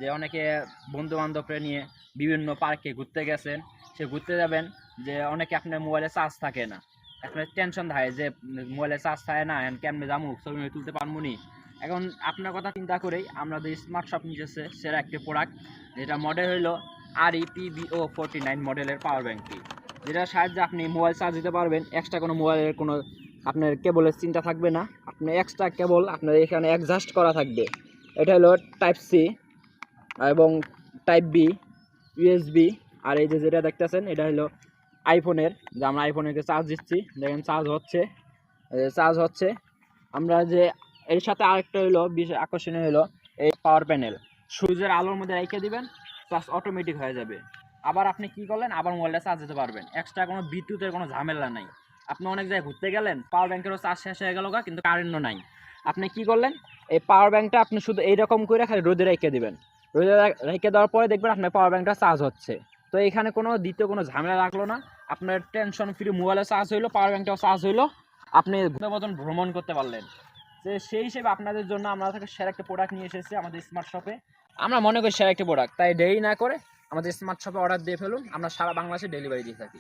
যে অনেকে বন্ধু বান্ধবরা নিয়ে বিভিন্ন পার্কে ঘুরতে গেছেন, সে ঘুরতে যাবেন যে অনেকে আপনার মোবাইলে চার্জ থাকে না, আপনার টেনশন থাকে যে মোবাইলে চার্জ থাকে না, কেমনে যাবো, ছবি তুলতে পারবো নি। এখন আপনার কথা চিন্তা করেই আমাদের স্মার্ট শপ নিয়েছে সেরা একটি প্রোডাক্ট, যেটা মডেল হলো REPBO49 মডেলের পাওয়ার ব্যাংকটি, যেটার সাহায্যে আপনি মোবাইল চার্জ দিতে পারবেন। এক্সট্রা কোনো মোবাইলের কোনো আপনার কেবলের চিন্তা থাকবে না, আপনার এক্সট্রা কেবল আপনার এখানে অ্যাডজাস্ট করা থাকবে। এটা হলো টাইপ সি এবং টাইপ বি, ইউএসবি। আর এই যে যেটা দেখতেছেন এটা হলো আইফোনের, যে আমরা আইফোনের চার্জ দিচ্ছি, দেখেন চার্জ হচ্ছে। আমরা যে এর সাথে আরেকটা হলো বিশেষ আকর্ষণীয় হলো এই পাওয়ার প্যানেল, সূর্যের আলোর মধ্যে রেখে দিবেন, চার্জ অটোমেটিক হয়ে যাবে। আবার আপনি কি করলেন, আবার মোবাইলটা চার্জ দিতে পারবেন, এক্সট্রা কোনো বিদ্যুতের কোনো ঝামেলা নাই। আপনি অনেক জায়গায় ঘুরতে গেলেন, পাওয়ার ব্যাংকেরও চার্জ শেষ হয়ে গেল, কিন্তু কারেন্টও নাই। আপনি কি করলেন, এই পাওয়ার ব্যাংকটা আপনি শুধু এইরকম করে খালি রোদে রেখে দিবেন, রোদে রেখে দেওয়ার পরে দেখবেন আপনার পাওয়ার ব্যাংকটা চার্জ হচ্ছে। তো এখানে কোনো দ্বিতীয় কোনো ঝামেলা লাগলো না, আপনার টেনশন ফ্রি, মোবাইলে চার্জ হইলো, পাওয়ার ব্যাংকটাও চার্জ হইলো, আপনি মতন ভ্রমণ করতে পারলেন। যে সেই হিসেবে আপনাদের জন্য আমরা থেকে সেরা একটা প্রোডাক্ট নিয়ে এসেছি আমাদের স্মার্ট শপে। আমরা মনে করি সেরা একটা প্রোডাক্ট, তাই দেরি না করে আমাদের স্মার্ট শপে অর্ডার দিয়ে ফেলুন, আমরা সারা বাংলাদেশে ডেলিভারি দিয়ে থাকি।